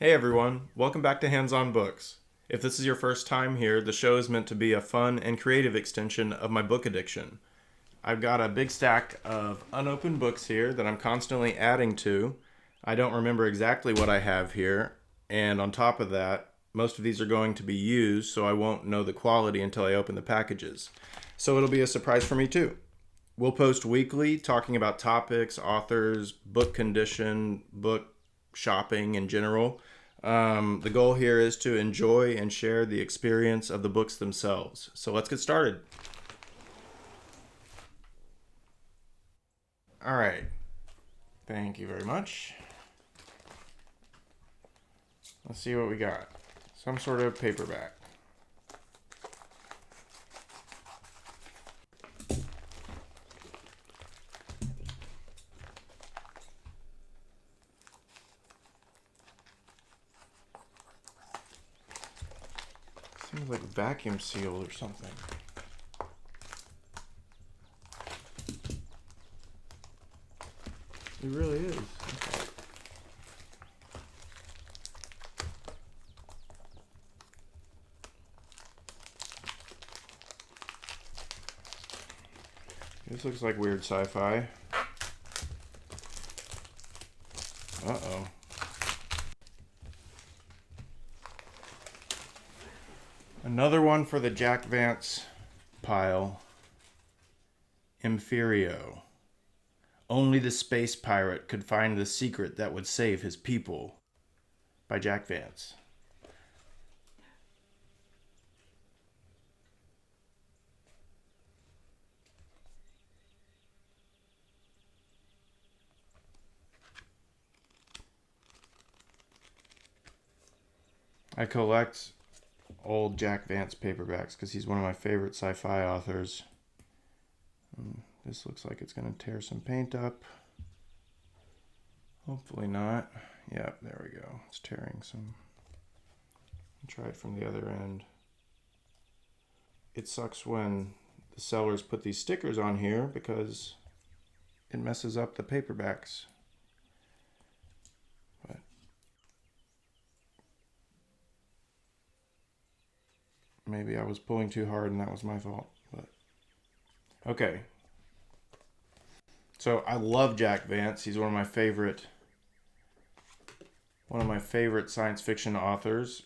Hey everyone, welcome back to Hands On Books. If this is your first time here, the show is meant to be a fun and creative extension of my book addiction. I've got a big stack of unopened books here that I'm constantly adding to. I don't remember exactly what I have here, and on top of that, most of these are going to be used, so I won't know the quality until I open the packages. So it'll be a surprise for me too. We'll post weekly talking about topics, authors, book condition, book shopping in general. The goal here is to enjoy and share the experience of the books themselves. So let's get started. All right. Thank you very much. Let's see what we got. Some sort of paperback. Seems like vacuum sealed or something. It really is. Okay. This looks like weird sci-fi. Uh-oh. Another one for the Jack Vance pile. Emphyrio. Only the space pirate could find the secret that would save his people. By Jack Vance. I collect old Jack Vance paperbacks because he's one of my favorite sci-fi authors. This looks like it's going to tear some paint up. Hopefully not. Yep, there we go. It's tearing some. I'll try it from the other end. It sucks when the sellers put these stickers on here because it messes up the paperbacks. But maybe I was pulling too hard and that was my fault. But okay. So I love Jack Vance. He's one of my favorite science fiction authors.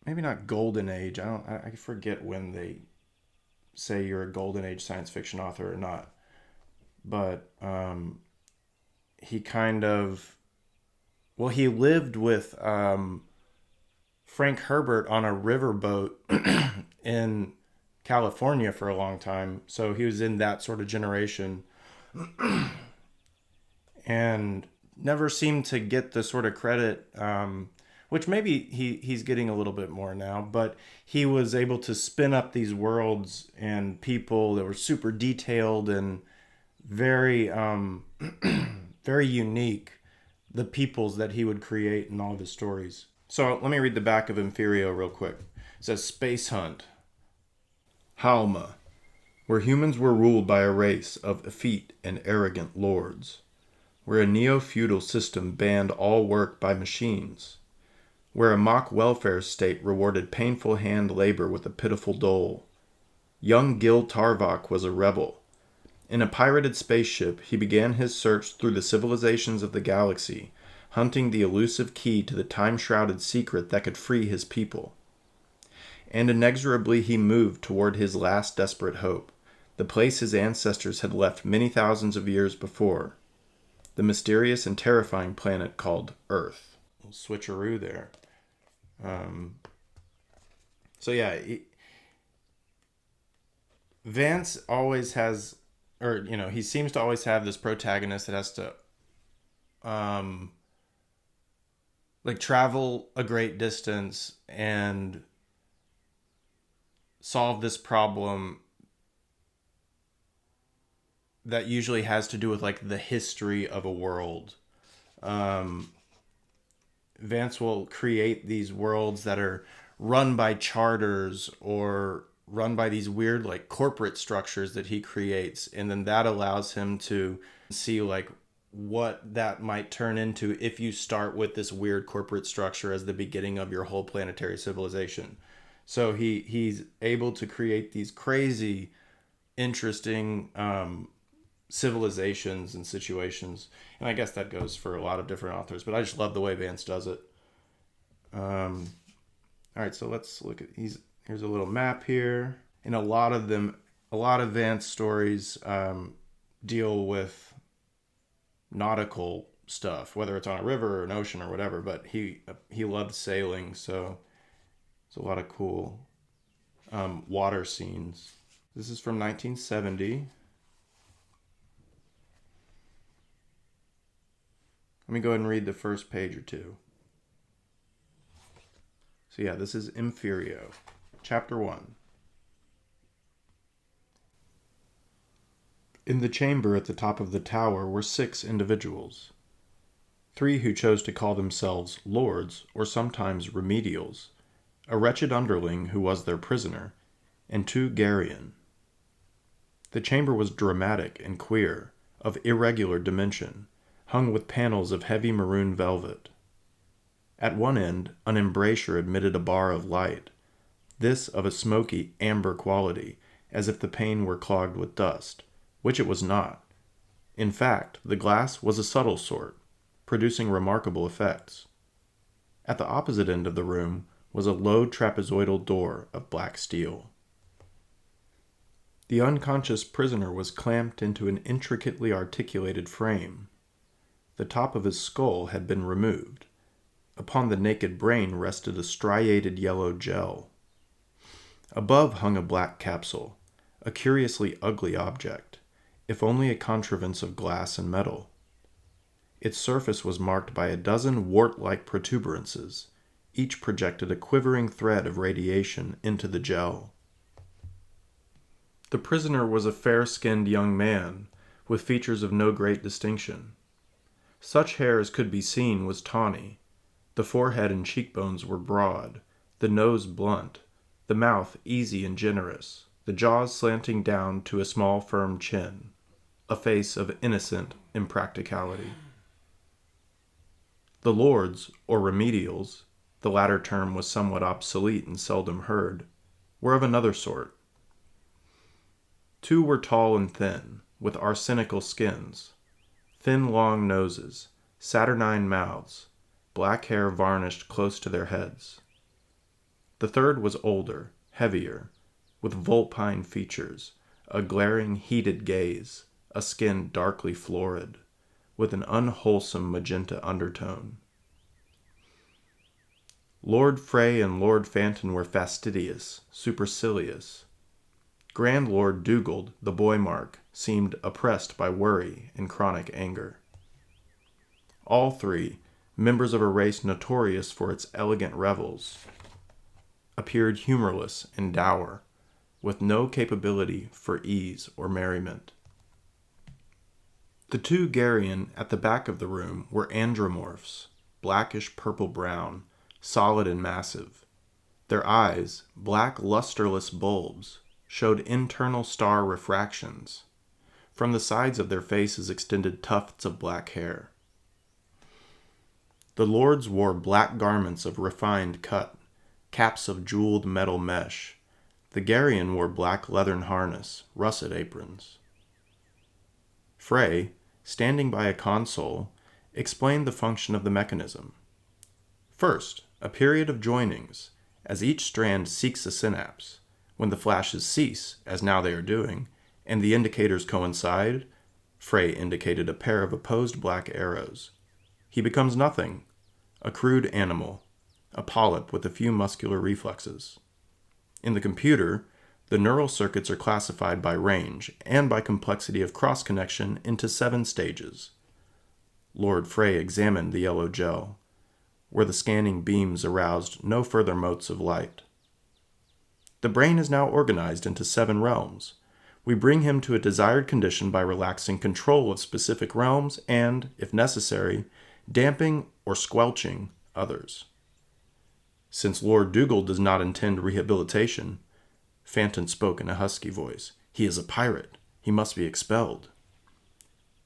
Maybe not golden age. I forget when they say you're a golden age science fiction author or not. But he kind of, well, he lived with Frank Herbert on a riverboat in California for a long time. So he was in that sort of generation and never seemed to get the sort of credit, which maybe he's getting a little bit more now, but he was able to spin up these worlds and people that were super detailed and very, very unique, the peoples that he would create in all of his stories. So let me read the back of Emphyrio real quick. It says, Space Hunt. Halma, where humans were ruled by a race of effete and arrogant lords, where a neo-feudal system banned all work by machines, where a mock welfare state rewarded painful hand labor with a pitiful dole. Young Gil Tarvok was a rebel. In a pirated spaceship, he began his search through the civilizations of the galaxy, hunting the elusive key to the time-shrouded secret that could free his people. And inexorably he moved toward his last desperate hope, the place his ancestors had left many thousands of years before, the mysterious and terrifying planet called Earth. A little switcheroo there. So yeah, Vance always has, or he seems to always have this protagonist that has to like travel a great distance and solve this problem that usually has to do with like the history of a world. Vance will create these worlds that are run by charters or run by these weird like corporate structures that he creates, and then that allows him to see like what that might turn into if you start with this weird corporate structure as the beginning of your whole planetary civilization. So he's able to create these crazy, interesting civilizations and situations, and I guess that goes for a lot of different authors. But I just love the way Vance does it. All right, so let's look at here's a little map here, and a lot of Vance stories deal with nautical stuff, whether it's on a river or an ocean or whatever. But he loved sailing, so it's a lot of cool water scenes. This is from 1970. Let me go ahead and read the first page or two. So yeah, this is Emphyrio, chapter 1. In the chamber at the top of the tower were 6 individuals. 3 who chose to call themselves lords, or sometimes remedials, a wretched underling who was their prisoner, and 2 Garrian. The chamber was dramatic and queer, of irregular dimension, hung with panels of heavy maroon velvet. At one end, an embrasure admitted a bar of light, this of a smoky amber quality, as if the pane were clogged with dust, which it was not. In fact, the glass was a subtle sort, producing remarkable effects. At the opposite end of the room was a low trapezoidal door of black steel. The unconscious prisoner was clamped into an intricately articulated frame. The top of his skull had been removed. Upon the naked brain rested a striated yellow gel. Above hung a black capsule, a curiously ugly object, if only a contrivance of glass and metal. Its surface was marked by a dozen wart-like protuberances. Each projected a quivering thread of radiation into the gel. The prisoner was a fair-skinned young man, with features of no great distinction. Such hair as could be seen was tawny. The forehead and cheekbones were broad, the nose blunt, the mouth easy and generous, the jaws slanting down to a small firm chin, a face of innocent impracticality. The lords, or remedials, the latter term was somewhat obsolete and seldom heard, were of another sort. 2 were tall and thin, with arsenical skins, thin long noses, saturnine mouths, black hair varnished close to their heads. The third was older, heavier, with vulpine features, a glaring, heated gaze, a skin darkly florid, with an unwholesome magenta undertone. Lord Frey and Lord Fanton were fastidious, supercilious. Grand Lord Dugald, the boy Mark, seemed oppressed by worry and chronic anger. All 3, members of a race notorious for its elegant revels, appeared humorless and dour, with no capability for ease or merriment. The 2 Garrian at the back of the room were andromorphs, blackish purple-brown, solid and massive. Their eyes, black lusterless bulbs, showed internal star refractions. From the sides of their faces extended tufts of black hair. The lords wore black garments of refined cut, caps of jeweled metal mesh. The Garrian wore black leathern harness, russet aprons. Frey, standing by a console, explained the function of the mechanism. First, a period of joinings, as each strand seeks a synapse. When the flashes cease, as now they are doing, and the indicators coincide, Frey indicated a pair of opposed black arrows. He becomes nothing, a crude animal, a polyp with a few muscular reflexes. In the computer, the neural circuits are classified by range and by complexity of cross-connection into 7 stages. Lord Frey examined the yellow gel, where the scanning beams aroused no further motes of light. The brain is now organized into 7 realms. We bring him to a desired condition by relaxing control of specific realms and, if necessary, damping or squelching others. Since Lord Dugald does not intend rehabilitation, Fanton spoke in a husky voice, he is a pirate. He must be expelled.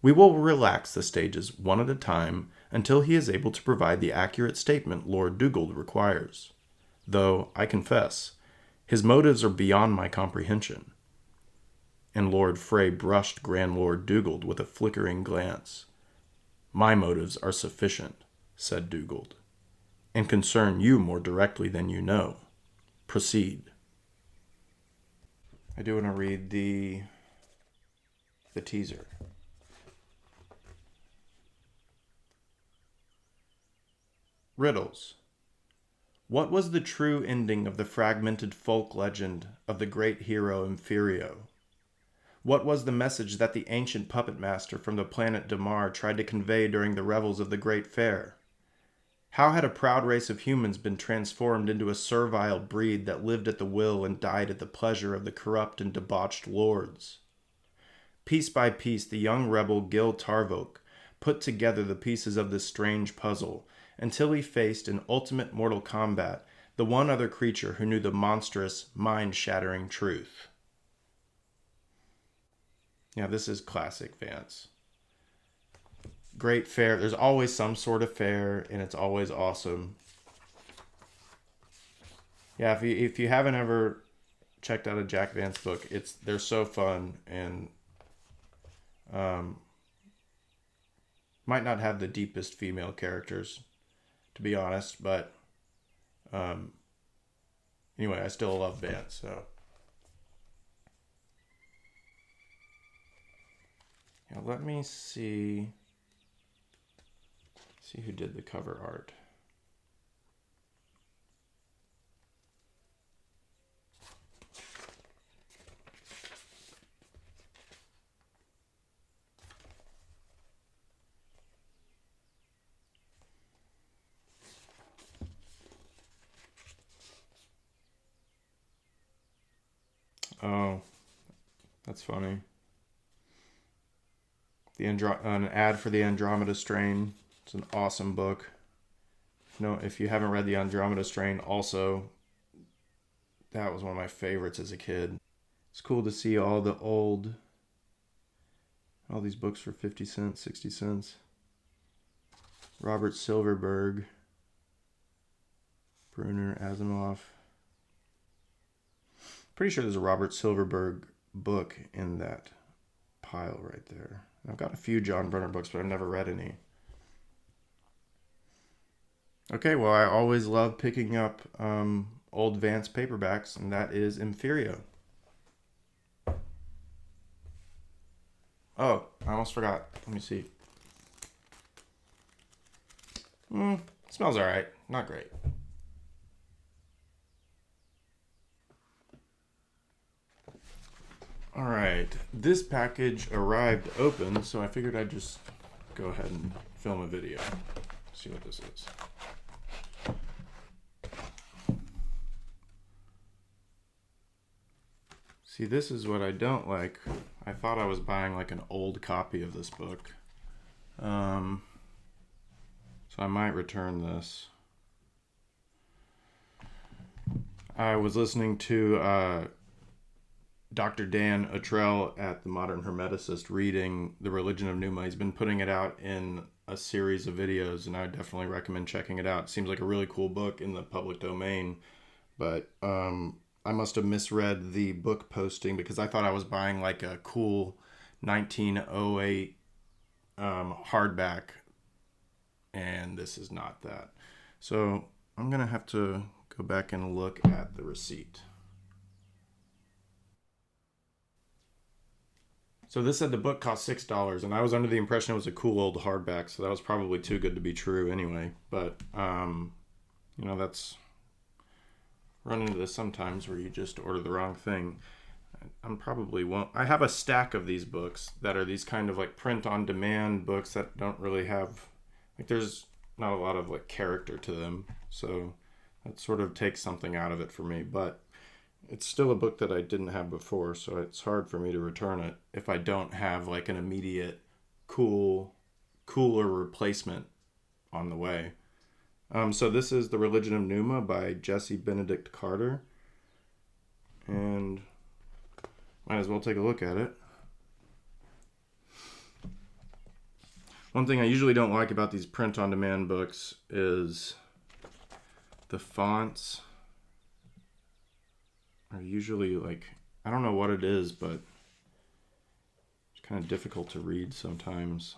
We will relax the stages one at a time until he is able to provide the accurate statement Lord Dugald requires. Though, I confess, his motives are beyond my comprehension. And Lord Frey brushed Grand Lord Dugald with a flickering glance. My motives are sufficient, said Dugald, and concern you more directly than you know. Proceed. I do want to read the teaser. Riddles. What was the true ending of the fragmented folk legend of the great hero Emphyrio? What was the message that the ancient puppet master from the planet Damar tried to convey during the revels of the Great Fair? How had a proud race of humans been transformed into a servile breed that lived at the will and died at the pleasure of the corrupt and debauched lords? Piece by piece, the young rebel Gil Tarvok put together the pieces of this strange puzzle until he faced in ultimate mortal combat the one other creature who knew the monstrous, mind-shattering truth. Yeah, this is classic Vance. Great fair. There's always some sort of fair, and it's always awesome. Yeah, if you haven't ever checked out a Jack Vance book, they're so fun, and might not have the deepest female characters, to be honest, but anyway, I still love Vance, so. Yeah, let me see who did the cover art. Oh, that's funny. An ad for the Andromeda Strain. It's an awesome book. No, if you haven't read the Andromeda Strain, also, that was one of my favorites as a kid. It's cool to see all these books for 50 cents, 60 cents. Robert Silverberg, Bruner, Asimov. Pretty sure there's a Robert Silverberg book in that pile right there. I've got a few John Brunner books, but I've never read any. Okay, well, I always love picking up old Vance paperbacks, and that is Emphyrio. Oh, I almost forgot. Let me see. Smells alright. Not great. Alright, this package arrived open, so I figured I'd just go ahead and film a video. See what this is. See, this is what I don't like. I thought I was buying like an old copy of this book. So I might return this. I was listening to Dr. Dan Ottrell at the Modern Hermeticist reading The Religion of Numa. He's been putting it out in a series of videos, and I definitely recommend checking it out. It seems like a really cool book in the public domain, but I must have misread the book posting because I thought I was buying like a cool 1908 hardback, and this is not that. So I'm going to have to go back and look at the receipt. So this said the book cost $6, and I was under the impression it was a cool old hardback, so that was probably too good to be true anyway. But, that's... run into this sometimes where you just order the wrong thing. I'm probably won't. I have a stack of these books that are these kind of like print-on-demand books that don't really have... like there's not a lot of like character to them, so that sort of takes something out of it for me. But it's still a book that I didn't have before, so it's hard for me to return it if I don't have like an immediate cooler replacement on the way. So this is The Religion of Numa by Jesse Benedict Carter, and might as well take a look at it. One thing I usually don't like about these print-on-demand books is the fonts are usually like, I don't know what it is, but it's kind of difficult to read sometimes.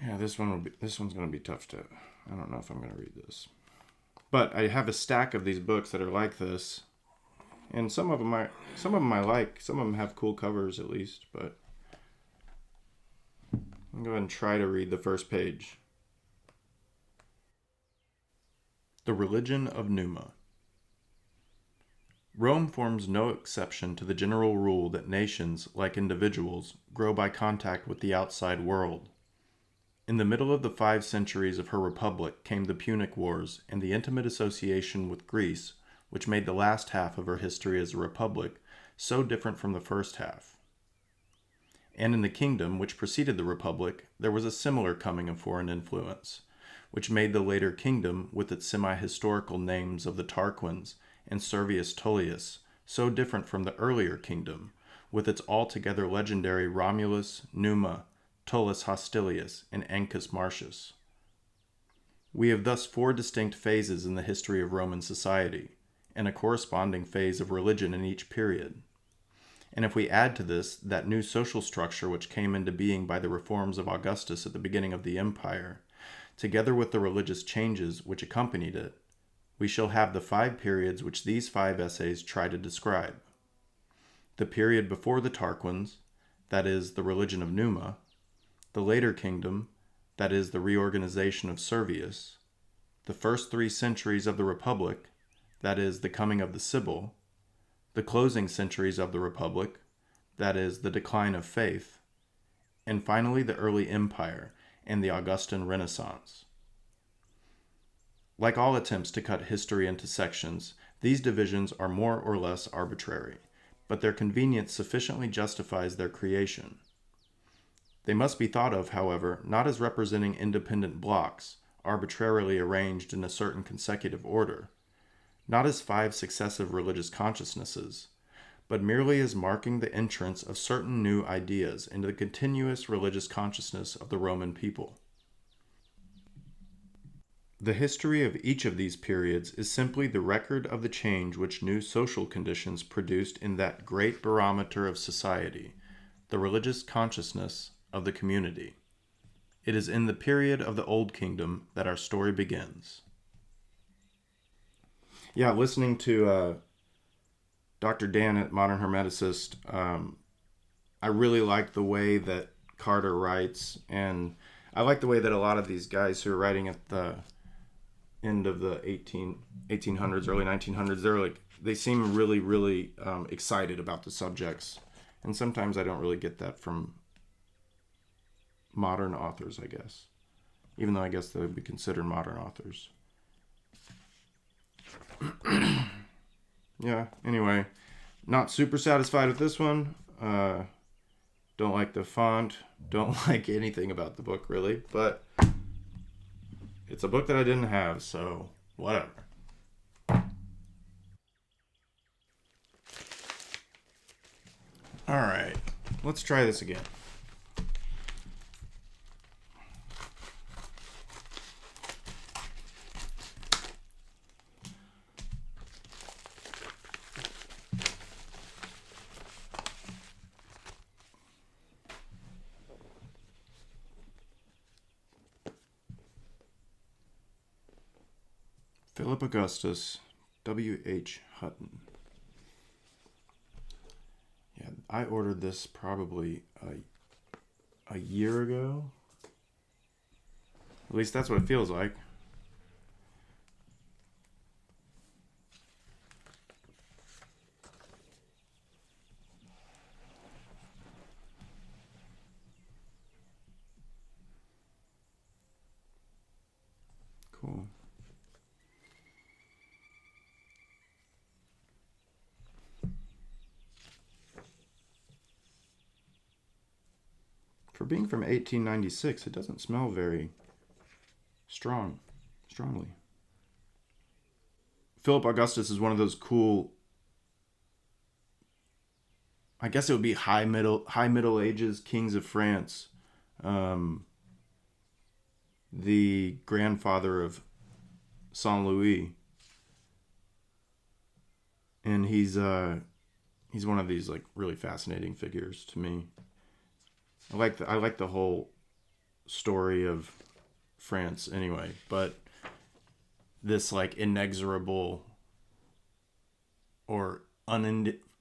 Yeah, this one's going to be tough to, I don't know if I'm going to read this. But I have a stack of these books that are like this. And some of them I like. Some of them have cool covers at least, but I'm going to go ahead and try to read the first page. The Religion of Numa. Rome forms no exception to the general rule that nations, like individuals, grow by contact with the outside world. In the middle of the 5 centuries of her republic came the Punic Wars and the intimate association with Greece, which made the last half of her history as a republic so different from the first half. And in the kingdom which preceded the republic, there was a similar coming of foreign influence, which made the later kingdom, with its semi-historical names of the Tarquins and Servius Tullius, so different from the earlier kingdom, with its altogether legendary Romulus, Numa, Tullus Hostilius, and Ancus Marcius. We have thus 4 distinct phases in the history of Roman society, and a corresponding phase of religion in each period. And if we add to this that new social structure which came into being by the reforms of Augustus at the beginning of the empire, together with the religious changes which accompanied it, we shall have the 5 periods which these 5 essays try to describe. The period before the Tarquins, that is, the religion of Numa; the later kingdom, that is, the reorganization of Servius; the first 3 centuries of the Republic, that is, the coming of the Sibyl; the closing centuries of the Republic, that is, the decline of faith; and finally the early Empire and the Augustan Renaissance. Like all attempts to cut history into sections, these divisions are more or less arbitrary, but their convenience sufficiently justifies their creation. They must be thought of, however, not as representing independent blocks, arbitrarily arranged in a certain consecutive order, not as 5 successive religious consciousnesses, but merely as marking the entrance of certain new ideas into the continuous religious consciousness of the Roman people. The history of each of these periods is simply the record of the change which new social conditions produced in that great barometer of society, the religious consciousness of the community. It is in the period of the Old Kingdom that our story begins. Yeah, listening to Dr. Dan at Modern Hermeticist, I really like the way that Carter writes, and I like the way that a lot of these guys who are writing at the end of the 1800s, early 1900s, they seem really, really excited about the subjects. And sometimes I don't really get that from modern authors, I guess. Even though I guess they would be considered modern authors. Yeah, anyway, not super satisfied with this one. Don't like the font. Don't like anything about the book, really. But it's a book that I didn't have, so whatever. All right, let's try this again. Philip Augustus, W.H. Hutton. Yeah, I ordered this probably a year ago. At least that's what it feels like. Cool. For being from 1896, it doesn't smell very strongly. Philip Augustus is one of those cool I guess it would be high Middle Ages kings of France. Um, the grandfather of Saint Louis, and he's one of these like really fascinating figures to me. I like the whole story of France anyway, but this like inexorable or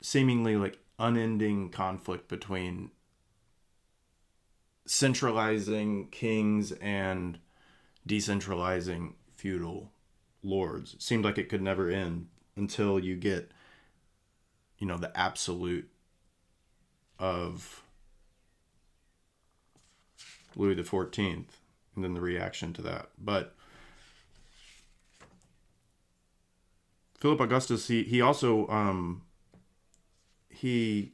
seemingly like unending conflict between centralizing kings and decentralizing feudal lords. It seemed like it could never end until you get, the absolute of Louis the 14th, and then the reaction to that. But Philip Augustus, he also he's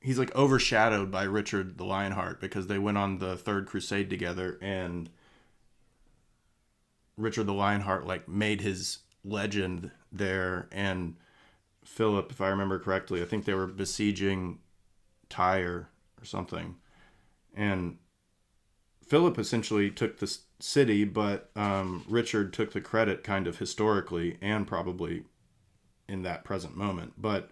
like overshadowed by Richard the Lionheart because they went on the Third Crusade together, and Richard the Lionheart like made his legend there, and Philip, if I remember correctly, I think they were besieging Tyre or something, and Philip essentially took the city, but Richard took the credit kind of historically and probably in that present moment. But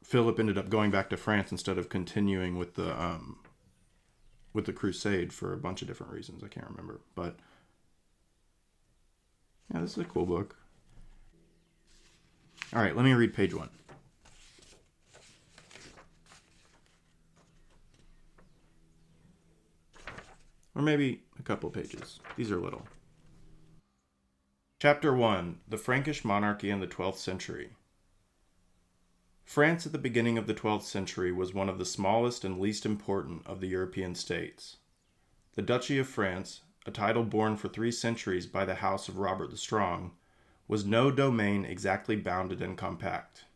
Philip ended up going back to France instead of continuing with the crusade for a bunch of different reasons. I can't remember, but yeah, this is a cool book. All right, let me read page 1. Or maybe a couple pages. These are little. Chapter 1, The Frankish Monarchy in the 12th Century. France at the beginning of the 12th century was one of the smallest and least important of the European states. The Duchy of France, a title borne for 3 centuries by the house of Robert the Strong, was no domain exactly bounded and compact.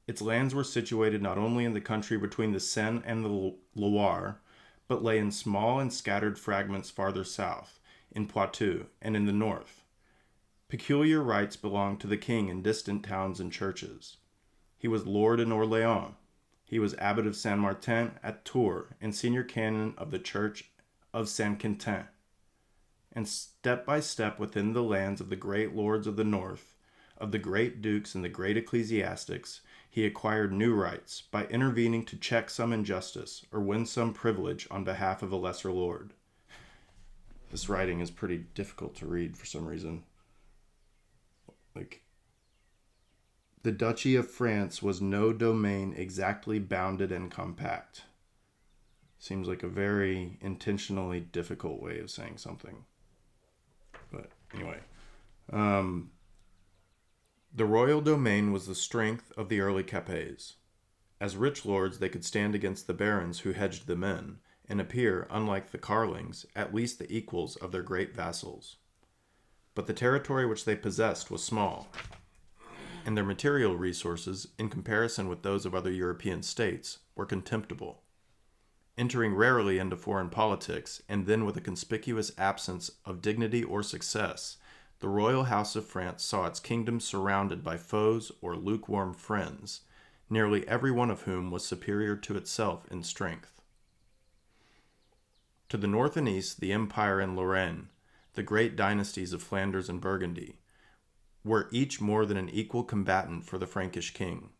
Its lands were situated not only in the country between the Seine and the Loire, but lay in small and scattered fragments farther south, in Poitou, and in the north. Peculiar rights belonged to the king in distant towns and churches. He was lord in Orléans. He was abbot of Saint Martin at Tours and senior canon of the church of Saint Quentin. And step by step within the lands of the great lords of the north, of the great dukes and the great ecclesiastics, he acquired new rights by intervening to check some injustice or win some privilege on behalf of a lesser lord. This writing is pretty difficult to read for some reason. The Duchy of France was no domain exactly bounded and compact. Seems like a very intentionally difficult way of saying something. But anyway, the royal domain was the strength of the early Capets. As rich lords, they could stand against the barons who hedged them in, and appear, unlike the Carlings, at least the equals of their great vassals. But the territory which they possessed was small, and their material resources, in comparison with those of other European states, were contemptible. Entering rarely into foreign politics, and then with a conspicuous absence of dignity or success, the royal house of France saw its kingdom surrounded by foes or lukewarm friends, nearly every one of whom was superior to itself in strength. To the north and east, the Empire and Lorraine, the great dynasties of Flanders and Burgundy, were each more than an equal combatant for the Frankish king.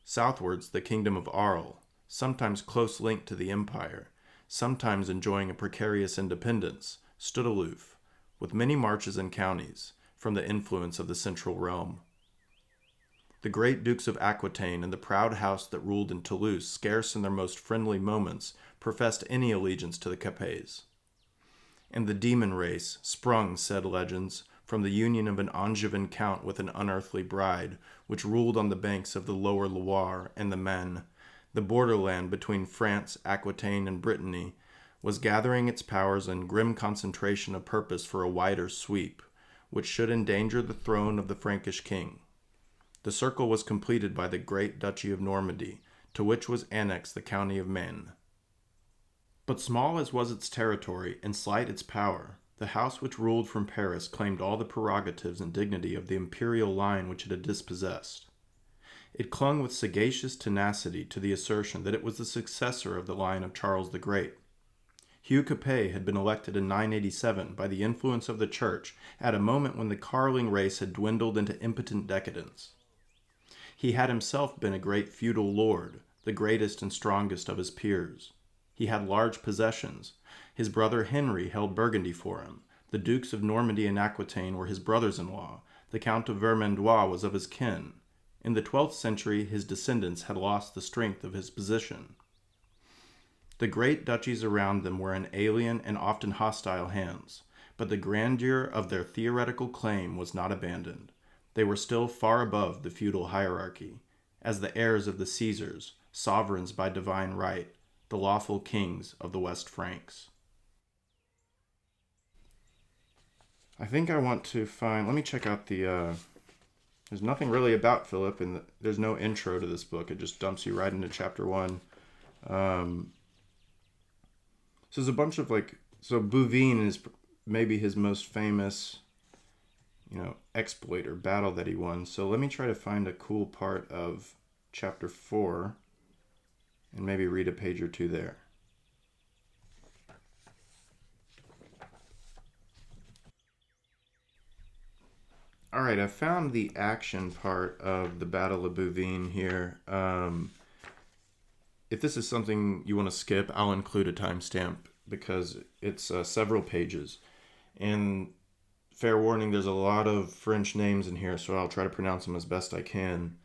Southwards, the kingdom of Arles, sometimes close linked to the empire, sometimes enjoying a precarious independence, stood aloof, with many marches and counties, from the influence of the central realm. The great dukes of Aquitaine and the proud house that ruled in Toulouse, scarce in their most friendly moments, professed any allegiance to the Capets. And the demon race, sprung, said legends, from the union of an Angevin count with an unearthly bride, which ruled on the banks of the lower Loire and the Maine, the borderland between France, Aquitaine, and Brittany, was gathering its powers in grim concentration of purpose for a wider sweep, which should endanger the throne of the Frankish king. The circle was completed by the great Duchy of Normandy, to which was annexed the county of Maine. But small as was its territory and slight its power, the house which ruled from Paris claimed all the prerogatives and dignity of the imperial line which it had dispossessed. It clung with sagacious tenacity to the assertion that it was the successor of the line of Charles the Great. Hugh Capet had been elected in 987 by the influence of the Church at a moment when the Carling race had dwindled into impotent decadence. He had himself been a great feudal lord, the greatest and strongest of his peers. He had large possessions. His brother Henry held Burgundy for him. The Dukes of Normandy and Aquitaine were his brothers-in-law. The Count of Vermandois was of his kin. In the 12th century, his descendants had lost the strength of his position. The great duchies around them were in alien and often hostile hands, but the grandeur of their theoretical claim was not abandoned. They were still far above the feudal hierarchy, as the heirs of the Caesars, sovereigns by divine right, the lawful kings of the West Franks. I think I want to find, let me check out there's nothing really about Philip, and there's no intro to this book. It just dumps you right into chapter 1. So there's a bunch of so Bouvines is maybe his most famous, exploit or battle that he won. So let me try to find a cool part of chapter 4 and maybe read a page or two there. All right, I found the action part of the Battle of Bouvines here. If this is something you want to skip, I'll include a timestamp because it's several pages. And fair warning, there's a lot of French names in here, so I'll try to pronounce them as best I can.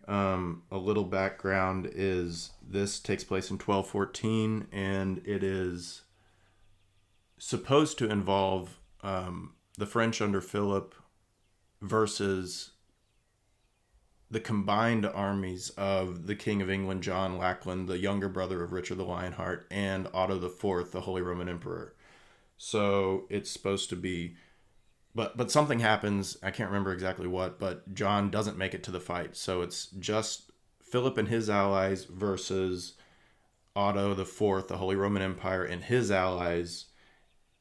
A little background is this takes place in 1214, and it is supposed to involve the French under Philip versus the combined armies of the King of England, John Lackland, the younger brother of Richard the Lionheart, and Otto IV, the Holy Roman Emperor. So it's supposed to be... But something happens, I can't remember exactly what, but John doesn't make it to the fight. So it's just Philip and his allies versus Otto IV, the Holy Roman Empire, and his allies,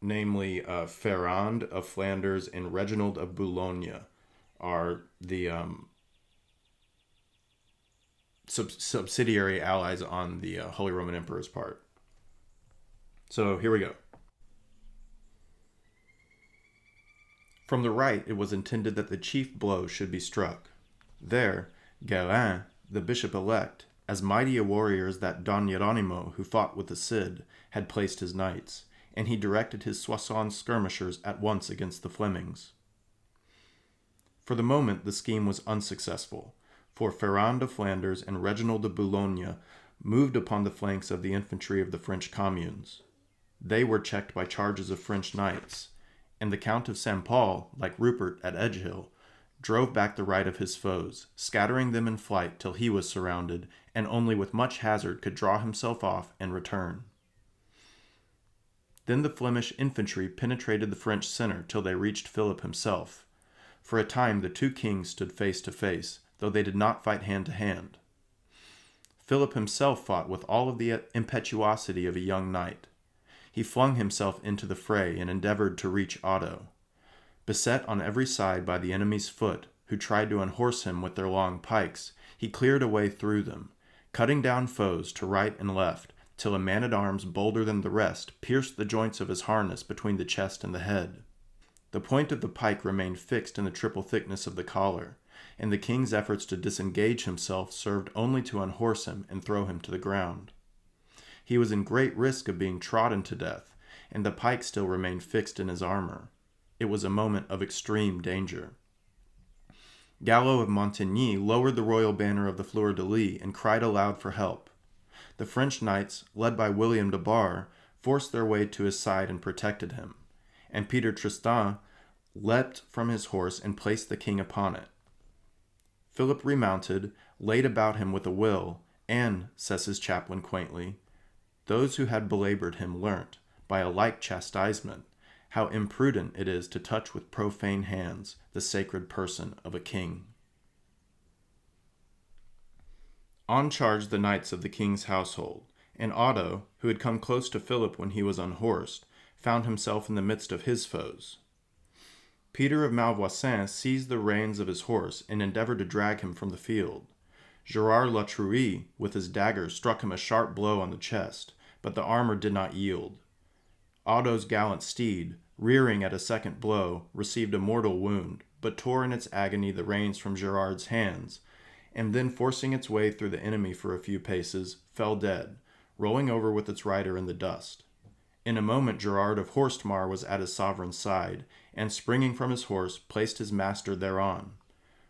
namely Ferrand of Flanders and Reginald of Boulogne, are the subsidiary allies on the Holy Roman Emperor's part. So here we go. From the right, it was intended that the chief blow should be struck. There, Guérin, the bishop-elect, as mighty a warrior as that Don Hieronimo who fought with the Cid, had placed his knights, and he directed his Soissons skirmishers at once against the Flemings. For the moment, the scheme was unsuccessful, for Ferrand of Flanders and Reginald of Boulogne moved upon the flanks of the infantry of the French communes. They were checked by charges of French knights, and the Count of St. Paul, like Rupert at Edgehill, drove back the right of his foes, scattering them in flight till he was surrounded, and only with much hazard could draw himself off and return. Then the Flemish infantry penetrated the French center till they reached Philip himself. For a time the two kings stood face to face, though they did not fight hand to hand. Philip himself fought with all of the impetuosity of a young knight. He flung himself into the fray and endeavored to reach Otto. Beset on every side by the enemy's foot, who tried to unhorse him with their long pikes, he cleared a way through them, cutting down foes to right and left, till a man-at-arms bolder than the rest pierced the joints of his harness between the chest and the head. The point of the pike remained fixed in the triple thickness of the collar, and the king's efforts to disengage himself served only to unhorse him and throw him to the ground. He was in great risk of being trodden to death, and the pike still remained fixed in his armor. It was a moment of extreme danger. Gallo of Montigny lowered the royal banner of the fleur-de-lis and cried aloud for help. The French knights, led by William de Bar, forced their way to his side and protected him, and Peter Tristan leapt from his horse and placed the king upon it. Philip remounted, laid about him with a will, and, says his chaplain quaintly, those who had belabored him learnt, by a like chastisement, how imprudent it is to touch with profane hands the sacred person of a king. On charged the knights of the king's household, and Otto, who had come close to Philip when he was unhorsed, found himself in the midst of his foes. Peter of Malvoisin seized the reins of his horse and endeavored to drag him from the field. Gerard La Truie, with his dagger, struck him a sharp blow on the chest, but the armor did not yield. Otto's gallant steed, rearing at a second blow, received a mortal wound, but tore in its agony the reins from Gerard's hands, and then forcing its way through the enemy for a few paces, fell dead, rolling over with its rider in the dust. In a moment Gerard of Horstmar was at his sovereign's side, and springing from his horse, placed his master thereon.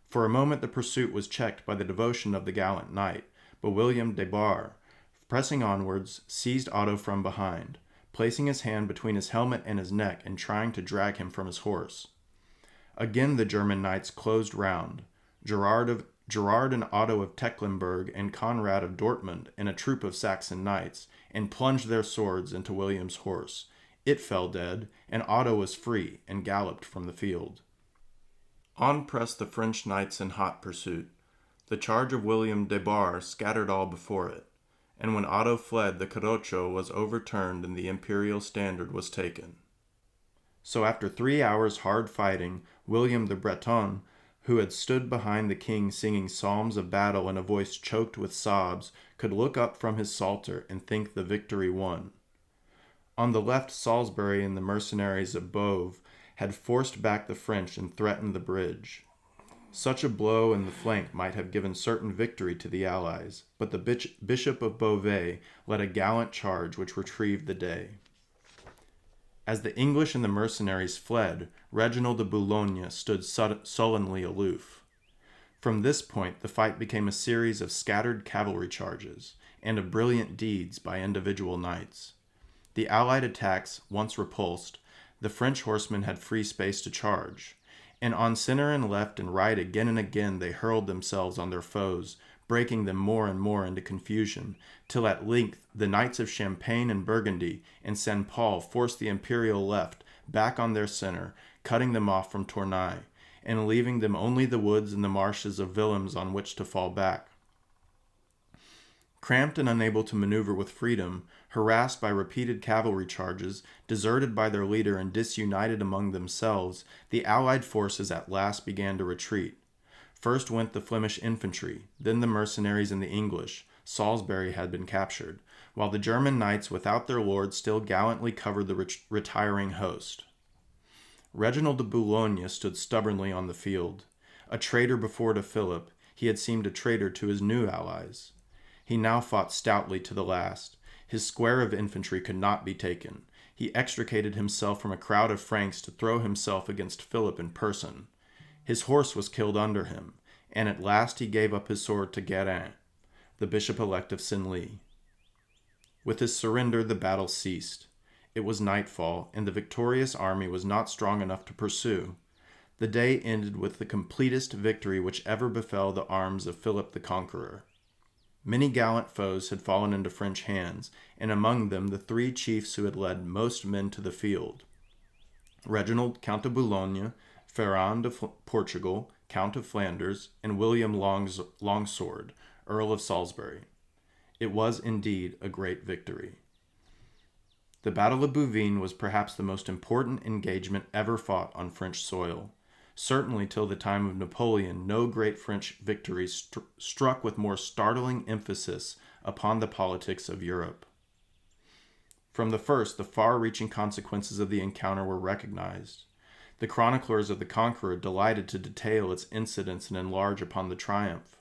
For a moment the pursuit was checked by the devotion of the gallant knight, but William de Bar, pressing onwards, seized Otto from behind, placing his hand between his helmet and his neck and trying to drag him from his horse. Again the German knights closed round, Gerard and Otto of Tecklenburg and Conrad of Dortmund and a troop of Saxon knights, and plunged their swords into William's horse. It fell dead, and Otto was free and galloped from the field. On pressed the French knights in hot pursuit. The charge of William de Bar scattered all before it, and when Otto fled, the Carroccio was overturned and the imperial standard was taken. So after 3 hours' hard fighting, William the Breton, who had stood behind the king singing psalms of battle in a voice choked with sobs, could look up from his psalter and think the victory won. On the left, Salisbury and the mercenaries of Boves had forced back the French and threatened the bridge. Such a blow in the flank might have given certain victory to the Allies, but the Bishop of Beauvais led a gallant charge which retrieved the day. As the English and the mercenaries fled, Reginald de Boulogne stood sullenly aloof. From this point, the fight became a series of scattered cavalry charges and of brilliant deeds by individual knights. The Allied attacks once repulsed, the French horsemen had free space to charge, and on center and left and right again and again they hurled themselves on their foes, breaking them more and more into confusion, till at length the knights of Champagne and Burgundy and St. Paul forced the imperial left back on their center, cutting them off from Tournai, and leaving them only the woods and the marshes of Willems on which to fall back. Cramped and unable to maneuver with freedom, harassed by repeated cavalry charges, deserted by their leader and disunited among themselves, the Allied forces at last began to retreat. First went the Flemish infantry, then the mercenaries and the English. Salisbury had been captured, while the German knights without their lord still gallantly covered the retiring host. Reginald de Boulogne stood stubbornly on the field. A traitor before to Philip, he had seemed a traitor to his new allies. He now fought stoutly to the last. His square of infantry could not be taken. He extricated himself from a crowd of Franks to throw himself against Philip in person. His horse was killed under him, and at last he gave up his sword to Guérin, the bishop-elect of Senlis. With his surrender, the battle ceased. It was nightfall, and the victorious army was not strong enough to pursue. The day ended with the completest victory which ever befell the arms of Philip the Conqueror. Many gallant foes had fallen into French hands, and among them the 3 chiefs who had led most men to the field: Reginald, Count of Boulogne, Ferrand of Portugal, Count of Flanders, and William Longsword, Earl of Salisbury. It was indeed a great victory. The Battle of Bouvines was perhaps the most important engagement ever fought on French soil. Certainly till the time of Napoleon, no great French victory struck with more startling emphasis upon the politics of Europe. From the first, the far-reaching consequences of the encounter were recognized. The chroniclers of the Conqueror delighted to detail its incidents and enlarge upon the triumph.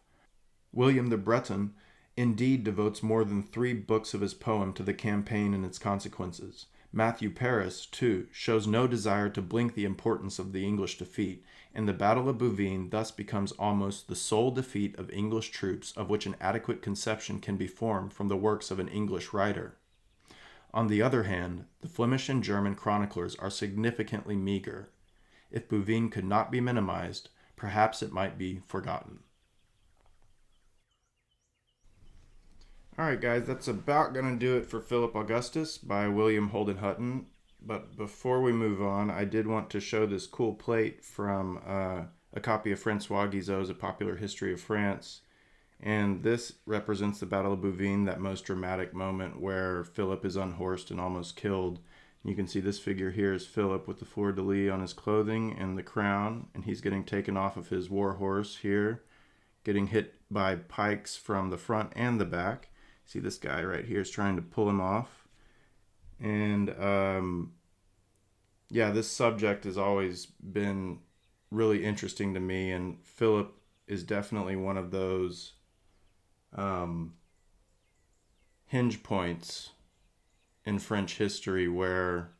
William the Breton indeed devotes more than 3 books of his poem to the campaign and its consequences. Matthew Paris, too, shows no desire to blink the importance of the English defeat, and the Battle of Bouvines thus becomes almost the sole defeat of English troops of which an adequate conception can be formed from the works of an English writer. On the other hand, the Flemish and German chroniclers are significantly meager. If Bouvines could not be minimized, perhaps it might be forgotten. Alright guys, that's about going to do it for Philip Augustus by William Holden Hutton. But before we move on, I did want to show this cool plate from a copy of François Guizot's A Popular History of France. And this represents the Battle of Bouvines, that most dramatic moment where Philip is unhorsed and almost killed. You can see this figure here is Philip with the fleur-de-lis on his clothing and the crown, and he's getting taken off of his war horse here, getting hit by pikes from the front and the back. See, this guy right here is trying to pull him off. And yeah, this subject has always been really interesting to me, and Philip is definitely one of those hinge points in French history where,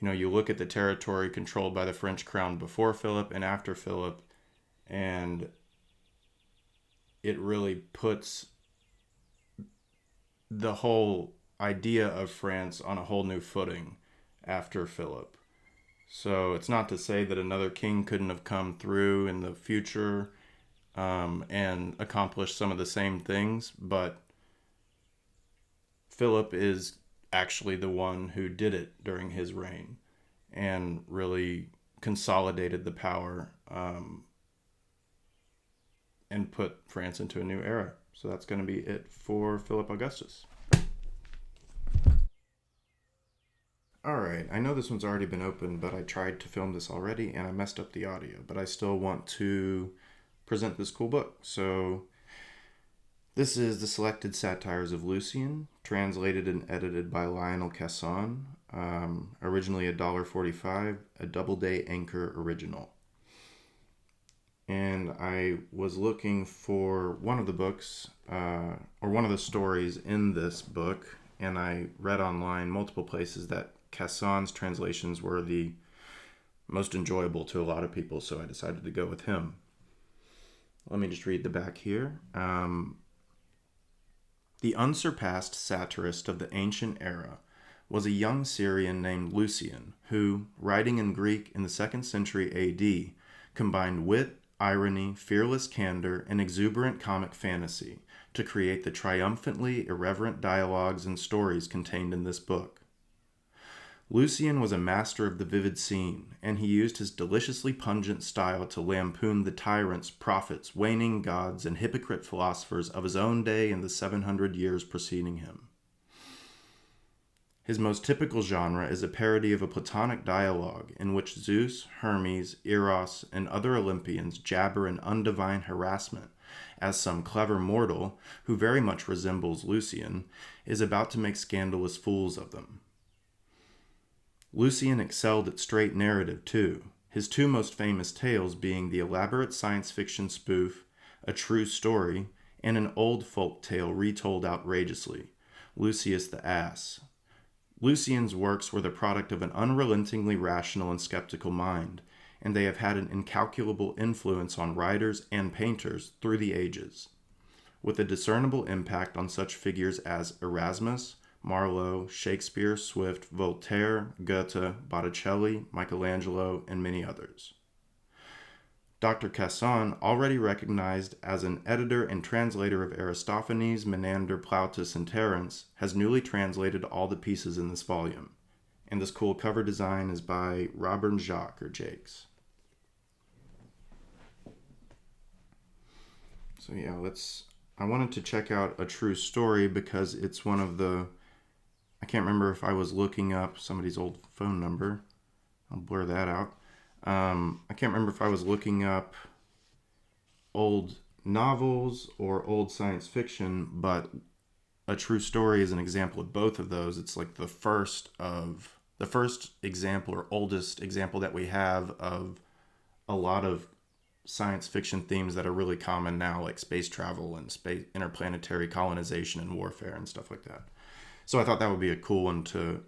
you know, you look at the territory controlled by the French crown before Philip and after Philip, and it really puts the whole idea of France on a whole new footing after Philip. So it's not to say that another king couldn't have come through in the future and accomplished some of the same things, but Philip is actually the one who did it during his reign and really consolidated the power and put France into a new era. So that's going to be it for Philip Augustus. Alright, I know this one's already been opened, but I tried to film this already and I messed up the audio, but I still want to present this cool book. So this is the Selected Satires of Lucian, translated and edited by Lionel Casson, originally $1.45, a Doubleday Anchor original. And I was looking for one of the books, or one of the stories in this book, and I read online multiple places that Casson's translations were the most enjoyable to a lot of people, so I decided to go with him. Let me just read the back here. The unsurpassed satirist of the ancient era was a young Syrian named Lucian, who, writing in Greek in the 2nd century AD, combined wit, irony, fearless candor, and exuberant comic fantasy to create the triumphantly irreverent dialogues and stories contained in this book. Lucian was a master of the vivid scene, and he used his deliciously pungent style to lampoon the tyrants, prophets, waning gods, and hypocrite philosophers of his own day and the 700 years preceding him. His most typical genre is a parody of a Platonic dialogue in which Zeus, Hermes, Eros, and other Olympians jabber in undivine harassment as some clever mortal, who very much resembles Lucian, is about to make scandalous fools of them. Lucian excelled at straight narrative, too, his two most famous tales being the elaborate science fiction spoof, A True Story, and an old folk tale retold outrageously, Lucius the Ass. Lucian's works were the product of an unrelentingly rational and skeptical mind, and they have had an incalculable influence on writers and painters through the ages, with a discernible impact on such figures as Erasmus, Marlowe, Shakespeare, Swift, Voltaire, Goethe, Botticelli, Michelangelo, and many others. Dr. Casson, already recognized as an editor and translator of Aristophanes, Menander, Plautus, and Terence, has newly translated all the pieces in this volume. And this cool cover design is by Robert Jacques, or Jakes. So yeah, I wanted to check out A True Story because it's one of the, I can't remember if I was looking up somebody's old phone number. I'll blur that out. I can't remember if I was looking up old novels or old science fiction, but A True Story is an example of both of those. It's like the first example or oldest example that we have of a lot of science fiction themes that are really common now, like space travel and space interplanetary colonization and warfare and stuff like that. So I thought that would be a cool one to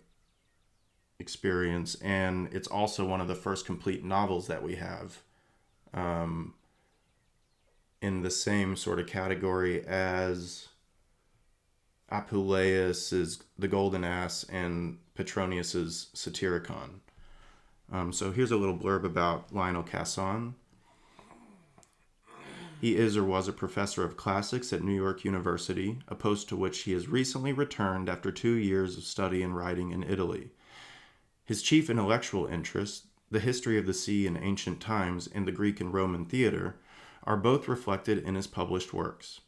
experience, and it's also one of the first complete novels that we have in the same sort of category as Apuleius's The Golden Ass and Petronius's Satyricon. So here's a little blurb about Lionel Casson. He is or was a professor of classics at New York University, a post to which he has recently returned after 2 years of study and writing in Italy. His chief intellectual interests, the history of the sea in ancient times and the Greek and Roman theater, are both reflected in his published works.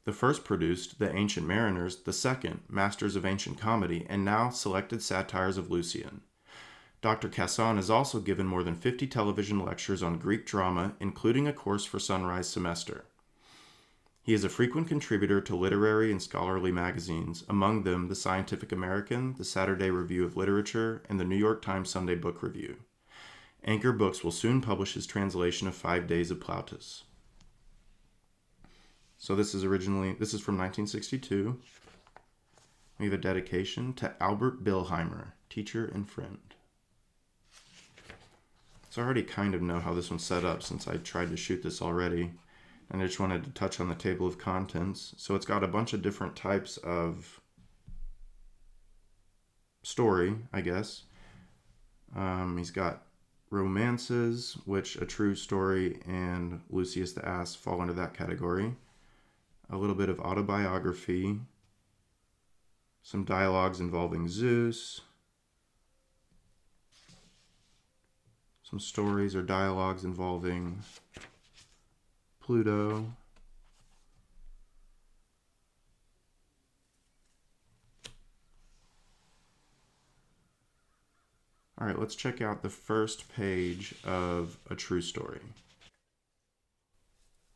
The first produced The Ancient Mariners, the second, Masters of Ancient Comedy, and now Selected Satires of Lucian. Dr. Casson has also given more than 50 television lectures on Greek drama, including a course for Sunrise semester. He is a frequent contributor to literary and scholarly magazines, among them the Scientific American, the Saturday Review of Literature, and the New York Times Sunday Book Review. Anchor Books will soon publish his translation of 5 Days of Plautus. So this is from 1962. We have a dedication to Albert Billheimer, teacher and friend. So I already kind of know how this one's set up since I tried to shoot this already. And I just wanted to touch on the table of contents. So it's got a bunch of different types of story, I guess. He's got romances, which A True Story and Lucius the Ass fall under that category. A little bit of autobiography. Some dialogues involving Zeus. Some stories or dialogues involving Pluto. All right, let's check out the first page of A True Story.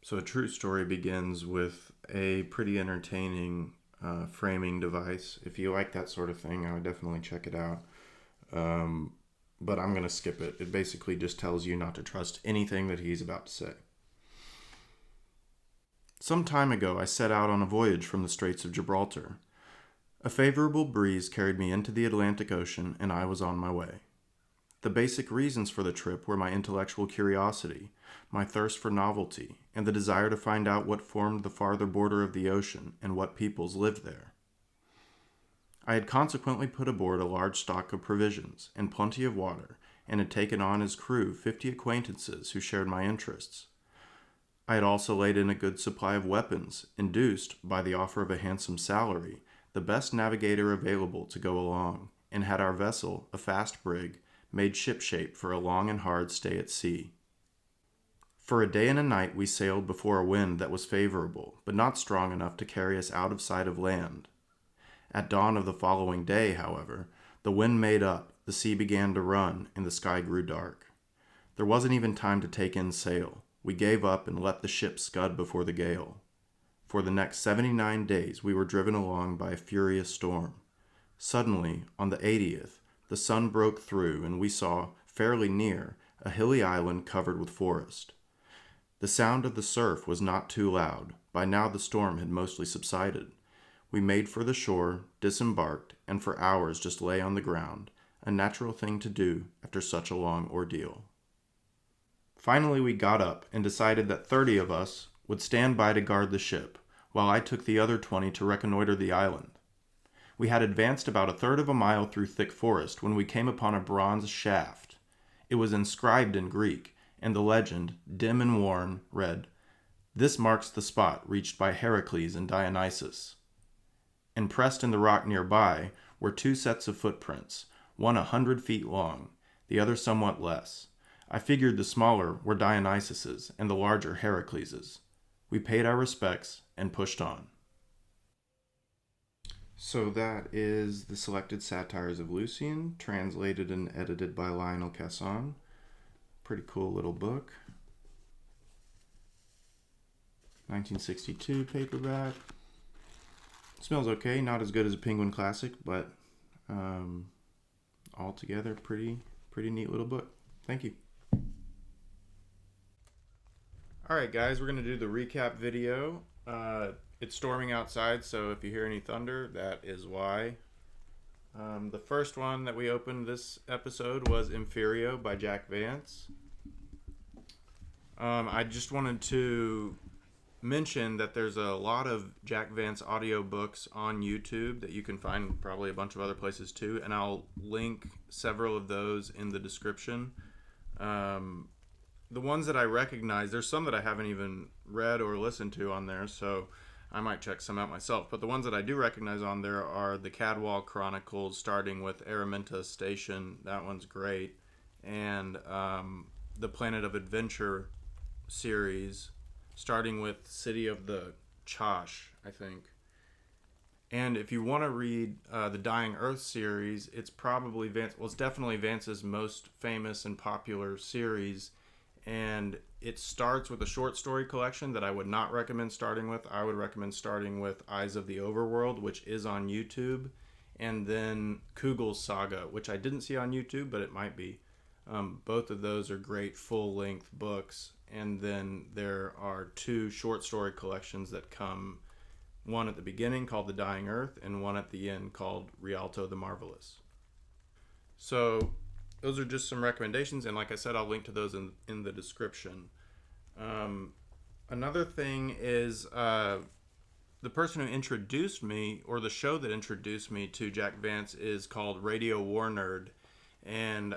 So A True Story begins with a pretty entertaining framing device. If you like that sort of thing, I would definitely check it out. But I'm going to skip it. It basically just tells you not to trust anything that he's about to say. Some time ago, I set out on a voyage from the Straits of Gibraltar. A favorable breeze carried me into the Atlantic Ocean, and I was on my way. The basic reasons for the trip were my intellectual curiosity, my thirst for novelty, and the desire to find out what formed the farther border of the ocean and what peoples lived there. I had consequently put aboard a large stock of provisions and plenty of water, and had taken on as crew 50 acquaintances who shared my interests. I had also laid in a good supply of weapons, induced, by the offer of a handsome salary, the best navigator available to go along, and had our vessel, a fast brig, made shipshape for a long and hard stay at sea. For a day and a night we sailed before a wind that was favorable, but not strong enough to carry us out of sight of land. At dawn of the following day, however, the wind made up, the sea began to run, and the sky grew dark. There wasn't even time to take in sail. We gave up and let the ship scud before the gale. For the next 79 days we were driven along by a furious storm. Suddenly, on the 80th, the sun broke through, and we saw, fairly near, a hilly island covered with forest. The sound of the surf was not too loud. By now the storm had mostly subsided. We made for the shore, disembarked, and for hours just lay on the ground, a natural thing to do after such a long ordeal. Finally we got up and decided that 30 of us would stand by to guard the ship, while I took the other 20 to reconnoiter the island. We had advanced about a third of a mile through thick forest when we came upon a bronze shaft. It was inscribed in Greek, and the legend, dim and worn, read, "This marks the spot reached by Heracles and Dionysus." And pressed in the rock nearby were 2 sets of footprints, one 100 feet long, the other somewhat less. I figured the smaller were Dionysus's and the larger Heracles's. We paid our respects and pushed on. So that is the selected Satires of Lucian, translated and edited by Lionel Casson. Pretty cool little book. 1962 paperback. Smells okay, not as good as a Penguin Classic, but altogether pretty neat little book. Thank you. Alright guys, we're going to do the recap video. It's storming outside, so if you hear any thunder, that is why. The first one that we opened this episode was Emphyrio by Jack Vance. I just wanted to mention that there's a lot of Jack Vance audiobooks on YouTube that you can find probably a bunch of other places too, and I'll link several of those in the description. The ones that I recognize, there's some that I haven't even read or listened to on there, so I might check some out myself. But the ones that I do recognize on there are the Cadwal Chronicles, starting with Araminta Station. That one's great. And the Planet of Adventure series, starting with City of the Chosh, I think. And if you want to read the Dying Earth series, it's probably it's definitely Vance's most famous and popular series. and it starts with a short story collection that I would not recommend starting with. I would recommend starting with Eyes of the Overworld, which is on YouTube, and then Kugel's Saga, which I didn't see on YouTube, but it might be. Both of those are great full-length books, and then there are 2 short story collections that come, one at the beginning called The Dying Earth, and one at the end called Rialto the Marvelous. So those are just some recommendations, and like I said, I'll link to those in the description. Another thing is the person who introduced me, or the show that introduced me to Jack Vance, is called Radio War Nerd, and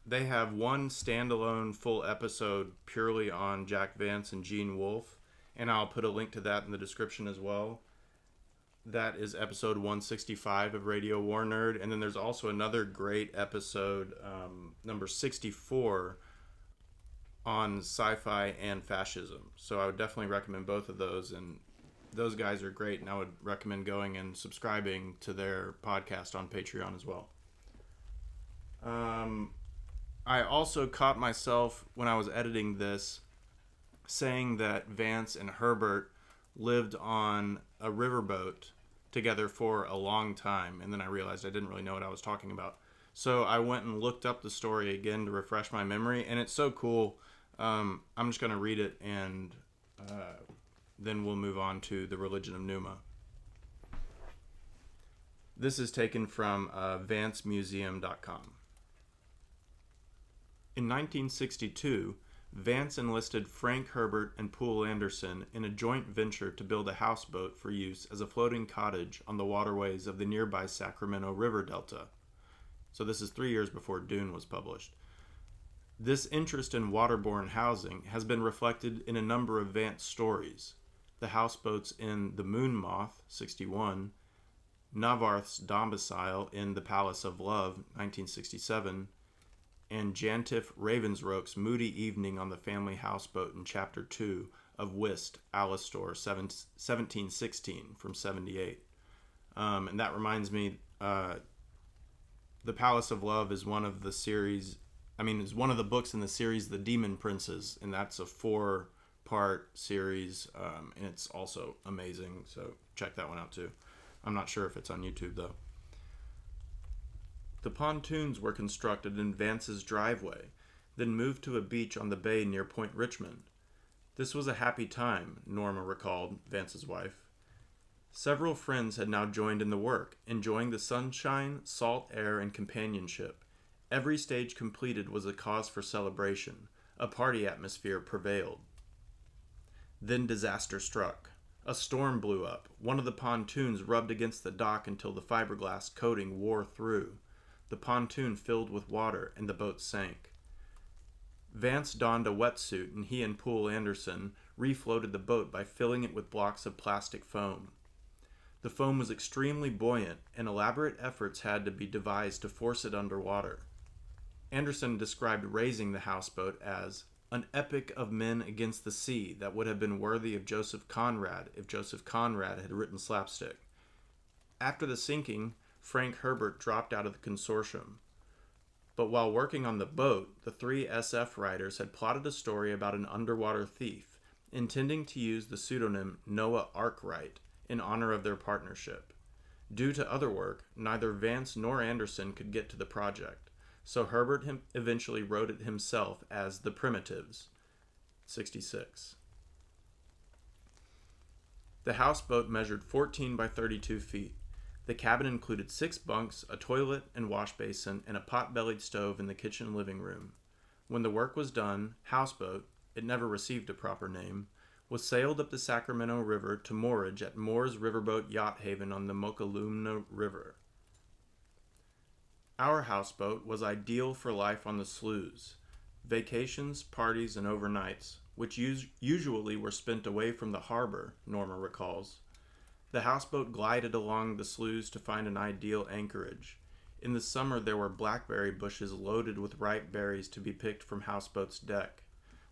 they have one standalone full episode purely on Jack Vance and Gene Wolfe, and I'll put a link to that in the description as well. That is episode 165 of Radio War Nerd. And then there's also another great episode, number 64, on sci-fi and fascism. So I would definitely recommend both of those. And those guys are great. And I would recommend going and subscribing to their podcast on Patreon as well. I also caught myself when I was editing this saying that Vance and Herbert lived on a riverboat together for a long time, and then I realized I didn't really know what I was talking about. So I went and looked up the story again to refresh my memory, and it's so cool. I'm just going to read it, and then we'll move on to the religion of Numa. This is taken from vancemuseum.com. In 1962, Vance enlisted Frank Herbert and Poole Anderson in a joint venture to build a houseboat for use as a floating cottage on the waterways of the nearby Sacramento River Delta. So this is 3 years before Dune was published. This interest in waterborne housing has been reflected in a number of Vance stories. The houseboats in The Moon Moth, 61, Navarth's domicile in The Palace of Love, 1967, and Jantif Ravensroke's moody evening on the family houseboat in Chapter 2 of Whist, Alastor, 1716 from 78. And that reminds me, The Palace of Love is one of the series, is one of the books in the series The Demon Princes, and that's a 4-part series, and it's also amazing, so check that one out too. I'm not sure if it's on YouTube though. The pontoons were constructed in Vance's driveway, then moved to a beach on the bay near Point Richmond. This was a happy time, Norma recalled, Vance's wife. Several friends had now joined in the work, enjoying the sunshine, salt air, and companionship. Every stage completed was a cause for celebration. A party atmosphere prevailed. Then disaster struck. A storm blew up. One of the pontoons rubbed against the dock until the fiberglass coating wore through. The pontoon filled with water, and the boat sank. Vance donned a wetsuit, and he and Poole Anderson refloated the boat by filling it with blocks of plastic foam. The foam was extremely buoyant, and elaborate efforts had to be devised to force it underwater. Anderson described raising the houseboat as an epic of men against the sea that would have been worthy of Joseph Conrad if Joseph Conrad had written slapstick. After the sinking, Frank Herbert dropped out of the consortium. But while working on the boat, the 3 SF writers had plotted a story about an underwater thief, intending to use the pseudonym Noah Arkwright in honor of their partnership. Due to other work, neither Vance nor Anderson could get to the project, so Herbert eventually wrote it himself as The Primitives, 66. The houseboat measured 14 by 32 feet. The cabin included 6 bunks, a toilet and wash basin, and a pot-bellied stove in the kitchen and living room. When the work was done, Houseboat, it never received a proper name, was sailed up the Sacramento River to moorage at Moore's Riverboat Yacht Haven on the Mokelumne River. Our houseboat was ideal for life on the sloughs, vacations, parties, and overnights, which usually were spent away from the harbor, Norma recalls. The houseboat glided along the sloughs to find an ideal anchorage. In the summer there were blackberry bushes loaded with ripe berries to be picked from houseboat's deck.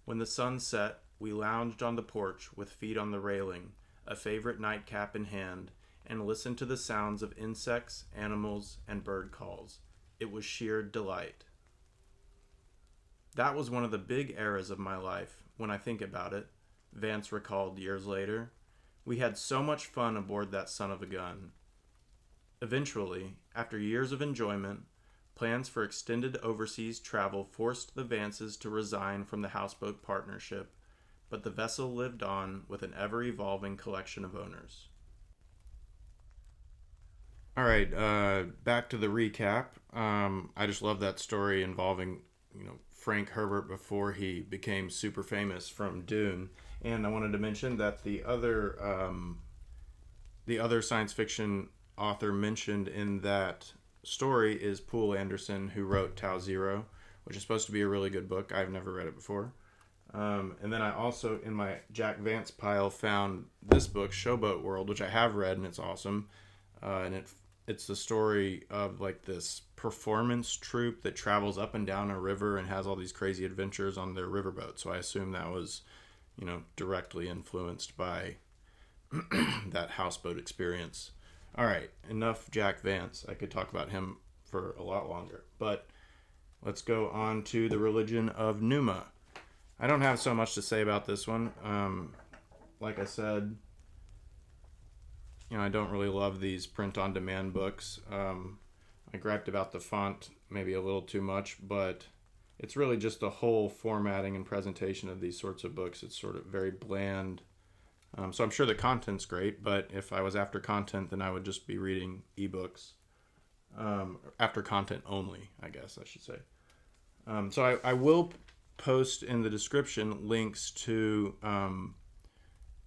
When the sun set, we lounged on the porch with feet on the railing, a favorite nightcap in hand, and listened to the sounds of insects, animals, and bird calls. It was sheer delight. That was one of the big eras of my life. When I think about it, Vance recalled years later. We had so much fun aboard that son of a gun. Eventually, after years of enjoyment, plans for extended overseas travel forced the Vances to resign from the houseboat partnership, but the vessel lived on with an ever-evolving collection of owners. All right, back to the recap. I just love that story involving, Frank Herbert before he became super famous from Dune. And I wanted to mention that the other science fiction author mentioned in that story is Poul Anderson, who wrote Tau Zero, which is supposed to be a really good book. I've never read it before. And then I also, in my Jack Vance pile, found this book, Showboat World, which I have read, and it's awesome. And it's the story of like this performance troupe that travels up and down a river and has all these crazy adventures on their riverboat. So I assume that was, directly influenced by that houseboat experience. All right, enough Jack Vance. I could talk about him for a lot longer. But let's go on to the religion of Numa. I don't have so much to say about this one. Like I said, I don't really love these print-on-demand books. I griped about the font maybe a little too much, but it's really just the whole formatting and presentation of these sorts of books. It's sort of very bland. So I'm sure the content's great, but if I was after content, then I would just be reading ebooks. After content only, I guess I should say. So I will post in the description links to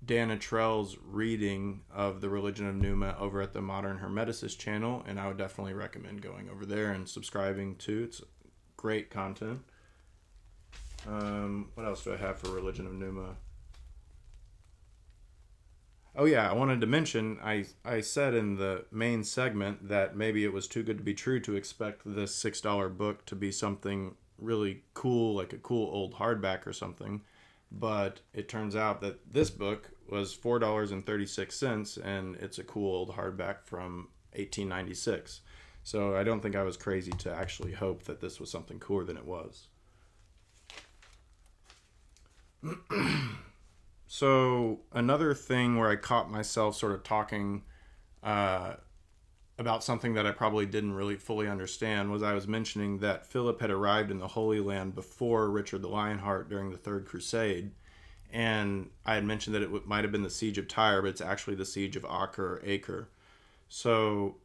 Dan Trell's reading of The Religion of Numa over at the Modern Hermeticist channel, and I would definitely recommend going over there and subscribing to. It's great content. What else do I have for Religion of Numa? Oh yeah, I wanted to mention, I said in the main segment that maybe it was too good to be true to expect this $6 book to be something really cool, like a cool old hardback or something. But it turns out that this book was $4.36, and it's a cool old hardback from 1896. So I don't think I was crazy to actually hope that this was something cooler than it was. So another thing where I caught myself sort of talking about something that I probably didn't really fully understand was I was mentioning that Philip had arrived in the Holy Land before Richard the Lionheart during the Third Crusade. And I had mentioned that it might have been the Siege of Tyre, but it's actually the Siege of Acre or Acre. So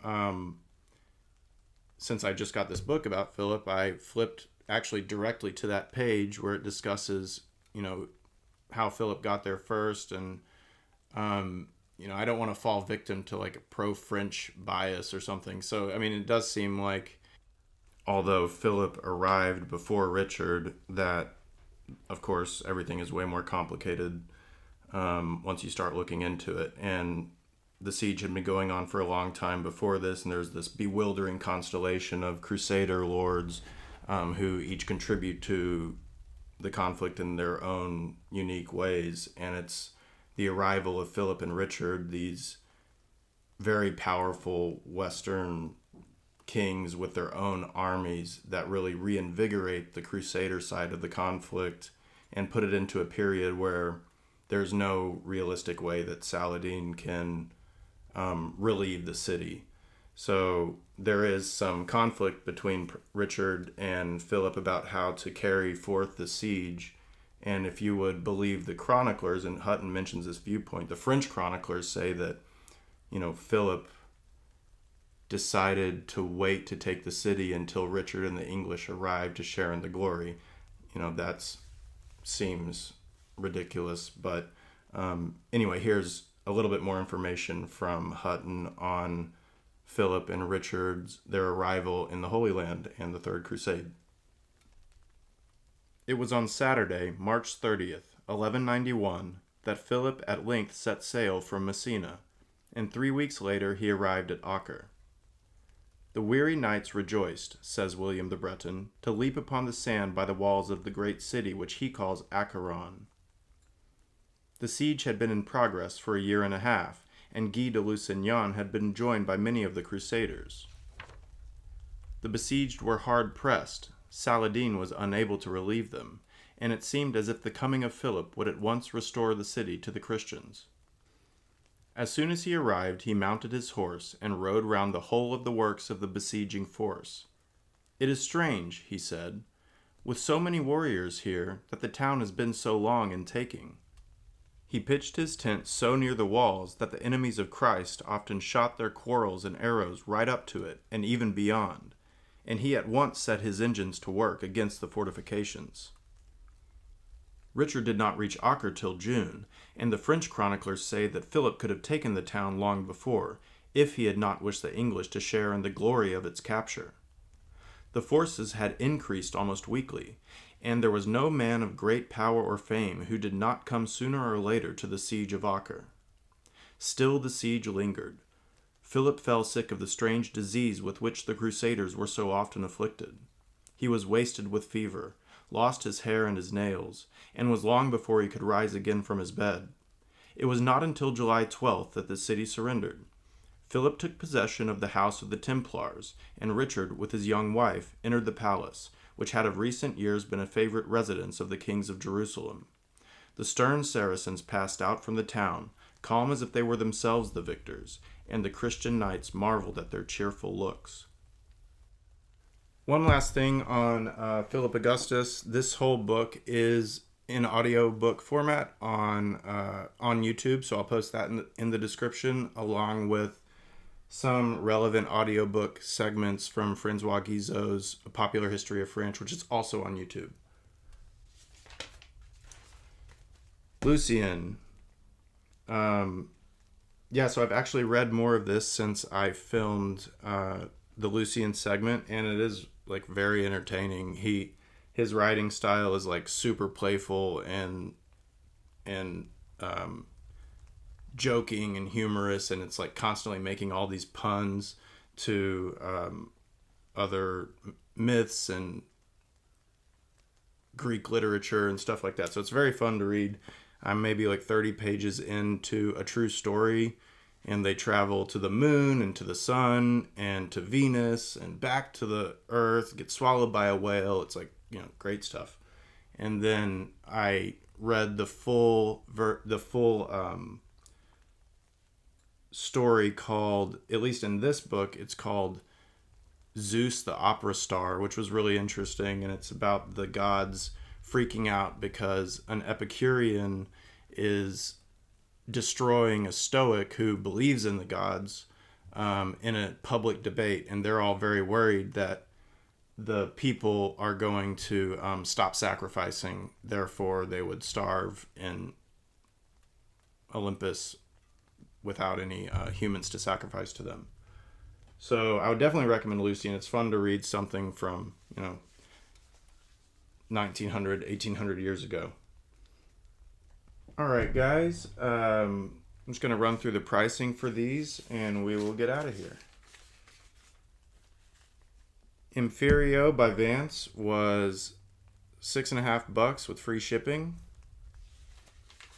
since I just got this book about Philip, I flipped actually directly to that page where it discusses, how Philip got there first. And, I don't want to fall victim to like a pro-French bias or something. So, it does seem like although Philip arrived before Richard, that, of course, everything is way more complicated once you start looking into it. And the siege had been going on for a long time before this, and there's this bewildering constellation of crusader lords who each contribute to the conflict in their own unique ways. And it's the arrival of Philip and Richard, these very powerful Western kings with their own armies, that really reinvigorate the crusader side of the conflict and put it into a period where there's no realistic way that Saladin can relieve the city. So there is some conflict between Richard and Philip about how to carry forth the siege. And if you would believe the chroniclers, and Hutton mentions this viewpoint, the French chroniclers say that, Philip decided to wait to take the city until Richard and the English arrived to share in the glory. That seems ridiculous. But anyway, here's a little bit more information from Hutton on Philip and their arrival in the Holy Land and the Third Crusade. It was on Saturday, March 30th, 1191, that Philip at length set sail from Messina, and 3 weeks later he arrived at Acre. The weary knights rejoiced, says William the Breton, to leap upon the sand by the walls of the great city which he calls Acheron. The siege had been in progress for a year and a half, and Guy de Lusignan had been joined by many of the crusaders. The besieged were hard pressed, Saladin was unable to relieve them, and it seemed as if the coming of Philip would at once restore the city to the Christians. As soon as he arrived, he mounted his horse and rode round the whole of the works of the besieging force. "It is strange," he said, "with so many warriors here, that the town has been so long in taking." He pitched his tent so near the walls that the enemies of Christ often shot their quarrels and arrows right up to it, and even beyond, and he at once set his engines to work against the fortifications. Richard did not reach Acre till June, and the French chroniclers say that Philip could have taken the town long before, if he had not wished the English to share in the glory of its capture. The forces had increased almost weekly, and there was no man of great power or fame who did not come sooner or later to the siege of Acre. Still the siege lingered. Philip fell sick of the strange disease with which the Crusaders were so often afflicted. He was wasted with fever, lost his hair and his nails, and was long before he could rise again from his bed. It was not until July 12th that the city surrendered. Philip took possession of the house of the Templars, and Richard, with his young wife, entered the palace, which had of recent years been a favorite residence of the kings of Jerusalem. The stern Saracens passed out from the town, calm as if they were themselves the victors, and the Christian knights marveled at their cheerful looks. One last thing on Philip Augustus. This whole book is in audiobook format on YouTube, so I'll post that in the description, along with some relevant audiobook segments from Francois Guizot's A Popular History of France, which is also on YouTube. Lucian. So I've actually read more of this since I filmed the Lucian segment, and it is like very entertaining. His writing style is like super playful and joking and humorous, and it's like constantly making all these puns to other myths and Greek literature and stuff like that. So it's very fun to read. I'm maybe like 30 pages into a true story, and they travel to the moon and to the sun and to Venus and back to the earth, get swallowed by a whale. It's like, great stuff. And then I read the full story called, at least in this book, it's called Zeus the Opera Star, which was really interesting, and it's about the gods freaking out because an Epicurean is destroying a Stoic who believes in the gods in a public debate, and they're all very worried that the people are going to stop sacrificing, therefore they would starve in Olympus without any humans to sacrifice to them. So I would definitely recommend Lucian. It's fun to read something from 1900, 1800 years ago. All right, guys. I'm just going to run through the pricing for these, and we will get out of here. Emphyrio by Vance was $6.50 with free shipping.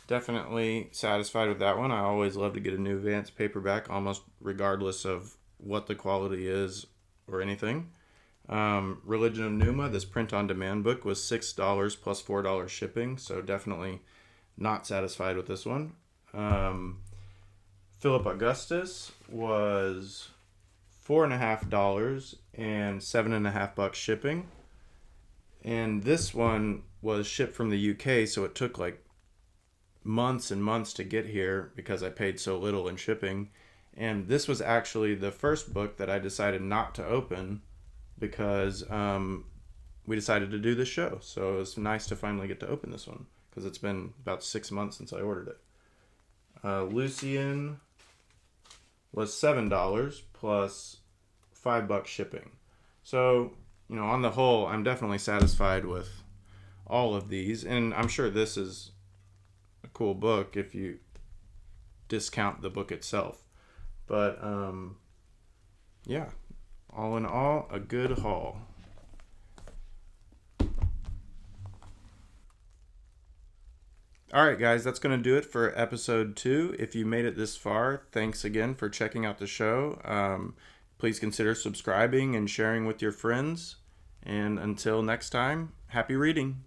Definitely satisfied with that one. I always love to get a new Vance paperback, almost regardless of what the quality is or anything. Religion of Numa, this print-on-demand book, was $6 plus $4 shipping, so definitely not satisfied with this one. Philip Augustus was $4.50 and $7.50 shipping. And this one was shipped from the UK, so it took like months and months to get here because I paid so little in shipping. And this was actually the first book that I decided not to open because we decided to do this show. So it was nice to finally get to open this one because it's been about 6 months since I ordered it. Lucian was $7 plus $5 shipping. So, on the whole, I'm definitely satisfied with all of these. And I'm sure this is a cool book if you discount the book itself. But, yeah, all in all, a good haul. All right, guys, that's going to do it for episode 2. If you made it this far, thanks again for checking out the show. Please consider subscribing and sharing with your friends. And until next time, happy reading.